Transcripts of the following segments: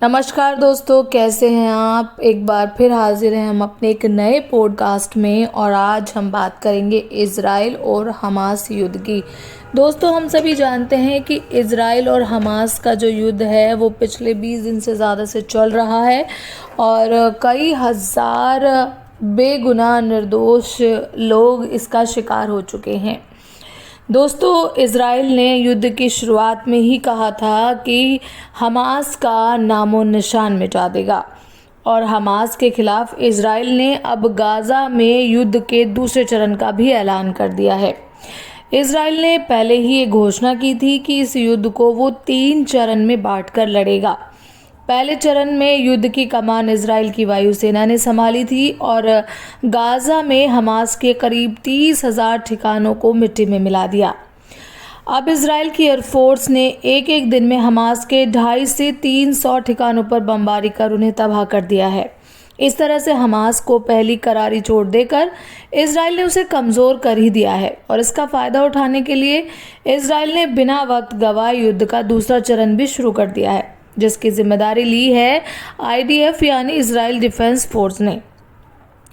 नमस्कार दोस्तों, कैसे हैं आप। एक बार फिर हाजिर हैं हम अपने एक नए पॉडकास्ट में और आज हम बात करेंगे इज़राइल और हमास युद्ध की। दोस्तों, हम सभी जानते हैं कि इज़राइल और हमास का जो युद्ध है वो पिछले 20 दिन से ज़्यादा से चल रहा है और कई हज़ार बेगुनाह निर्दोष लोग इसका शिकार हो चुके हैं। दोस्तों, इज़राइल ने युद्ध की शुरुआत में ही कहा था कि हमास का नामो निशान मिटा देगा और हमास के खिलाफ इज़राइल ने अब गाज़ा में युद्ध के दूसरे चरण का भी ऐलान कर दिया है। इज़राइल ने पहले ही ये घोषणा की थी कि इस युद्ध को वो 3 चरण में बांटकर लड़ेगा। पहले चरण में युद्ध की कमान इजराइल की वायुसेना ने संभाली थी और गाज़ा में हमास के करीब 30,000 ठिकानों को मिट्टी में मिला दिया। अब इजराइल की एयरफोर्स ने एक एक दिन में हमास के 250 से 300 ठिकानों पर बमबारी कर उन्हें तबाह कर दिया है। इस तरह से हमास को पहली करारी चोट देकर इजराइल ने उसे कमज़ोर कर ही दिया है और इसका फ़ायदा उठाने के लिए इजराइल ने बिना वक्त गवाए युद्ध का दूसरा चरण भी शुरू कर दिया है, जिसकी जिम्मेदारी ली है IDF यानी इजराइल डिफेंस फोर्स ने।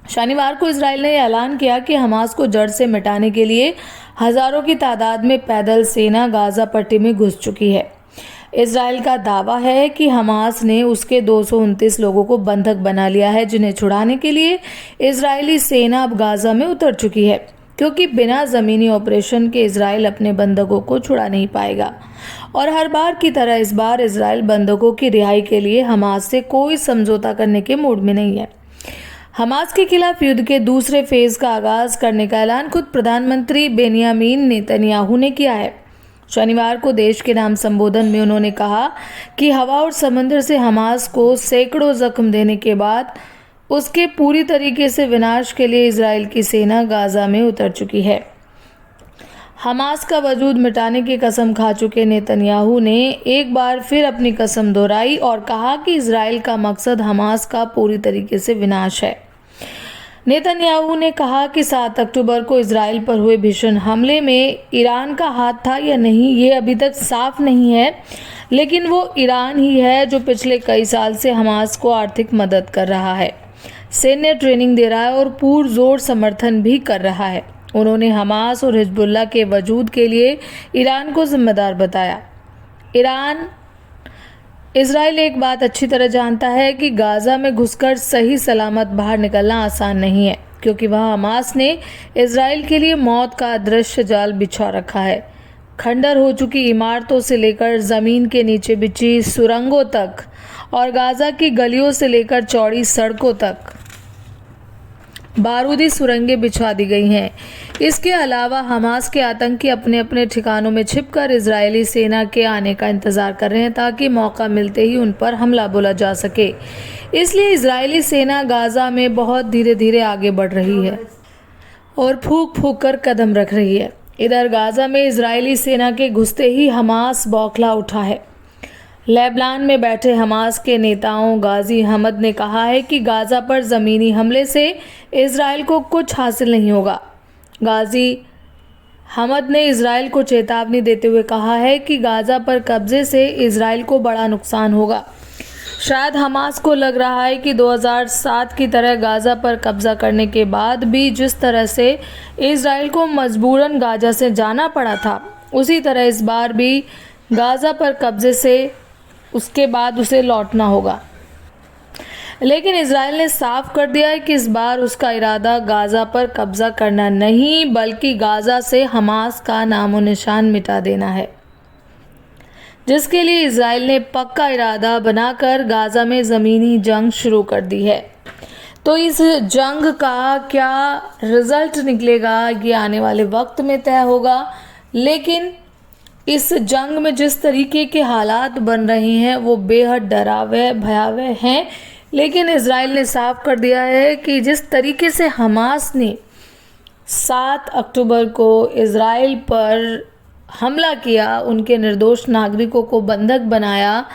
शनिवार को इजराइल ने ऐलान किया कि हमास को जड़ से मिटाने के लिए हजारों की तादाद में पैदल सेना गाज़ा पट्टी में घुस चुकी है। इजराइल का दावा है कि हमास ने उसके 229 लोगों को बंधक बना लिया है, जिन्हें छुड़ाने के लिए इजरायली सेना अब गाज़ा में उतर चुकी है, क्योंकि बिना ज़मीनी ऑपरेशन के इजराइल अपने बंधकों को छुड़ा नहीं पाएगा। और हर बार की तरह इस बार इजराइल बंधकों की रिहाई के लिए हमास से कोई समझौता करने के मूड में नहीं है। हमास के खिलाफ युद्ध के दूसरे फेज का आगाज करने का ऐलान खुद प्रधानमंत्री बेनियामीन नेतन्याहू ने किया है। शनिवार को देश के नाम संबोधन में उन्होंने कहा कि हवा और समंदर से हमास को सैकड़ों जख्म देने के बाद उसके पूरी तरीके से विनाश के लिए इजराइल की सेना गाज़ा में उतर चुकी है। हमास का वजूद मिटाने की कसम खा चुके नेतन्याहू ने एक बार फिर अपनी कसम दोहराई और कहा कि इजराइल का मकसद हमास का पूरी तरीके से विनाश है। नेतन्याहू ने कहा कि 7 अक्टूबर को इजराइल पर हुए भीषण हमले में ईरान का हाथ था या नहीं, ये अभी तक साफ नहीं है, लेकिन वो ईरान ही है जो पिछले कई साल से हमास को आर्थिक मदद कर रहा है, सैन्य ट्रेनिंग दे रहा है और पुरजोर समर्थन भी कर रहा है। उन्होंने हमास और हिजबुल्लाह के वजूद के लिए ईरान को जिम्मेदार बताया। इजराइल एक बात अच्छी तरह जानता है कि गाज़ा में घुसकर सही सलामत बाहर निकलना आसान नहीं है, क्योंकि वहाँ हमास ने इजराइल के लिए मौत का दृश्य जाल बिछा रखा है। खंडर हो चुकी इमारतों से लेकर ज़मीन के नीचे बिछी सुरंगों तक और गाज़ा की गलियों से लेकर चौड़ी सड़कों तक बारूदी सुरंगें बिछा दी गई हैं। इसके अलावा हमास के आतंकी अपने अपने ठिकानों में छिपकर इजरायली सेना के आने का इंतजार कर रहे हैं, ताकि मौका मिलते ही उन पर हमला बोला जा सके। इसलिए इजरायली सेना गाज़ा में बहुत धीरे धीरे आगे बढ़ रही है और फूंक फूंक कर कदम रख रही है। इधर गाज़ा में इजरायली सेना के घुसते ही हमास बौखला उठा है। लेबनान में बैठे हमास के नेताओं गाजी हमद ने कहा है कि गाज़ा पर ज़मीनी हमले से इजराइल को कुछ हासिल नहीं होगा। गाजी हमद ने इजराइल को चेतावनी देते हुए कहा है कि गाज़ा पर कब्जे से इजराइल को बड़ा नुकसान होगा। शायद हमास को लग रहा है कि 2007 की तरह गाज़ा पर कब्जा करने के बाद भी जिस तरह से इजराइल को मजबूरन गाज़ा से जाना पड़ा था, उसी तरह इस बार भी गाज़ा पर कब्जे से उसके बाद उसे लौटना होगा। लेकिन इजराइल ने साफ कर दिया है कि इस बार उसका इरादा गाज़ा पर कब्जा करना नहीं, बल्कि गाज़ा से हमास का नामो निशान मिटा देना है, जिसके लिए इजराइल ने पक्का इरादा बनाकर गाज़ा में ज़मीनी जंग शुरू कर दी है। तो इस जंग का क्या रिजल्ट निकलेगा, ये आने वाले वक्त में तय होगा। लेकिन इस जंग में जिस तरीके के हालात बन रहे हैं वो बेहद डरावने भयावह हैं। लेकिन इजराइल ने साफ कर दिया है कि जिस तरीके से हमास ने 7 अक्टूबर को इजराइल पर हमला किया, उनके निर्दोष नागरिकों को बंधक बनाया,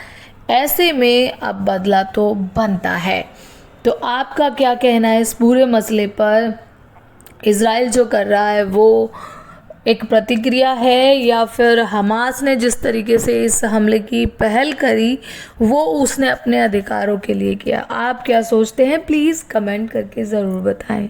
ऐसे में अब बदला तो बनता है। तो आपका क्या कहना है इस पूरे मसले पर? इजराइल जो कर रहा है वो एक प्रतिक्रिया है या फिर हमास ने जिस तरीके से इस हमले की पहल करी वो उसने अपने अधिकारों के लिए किया? आप क्या सोचते हैं? प्लीज़ कमेंट करके ज़रूर बताएं।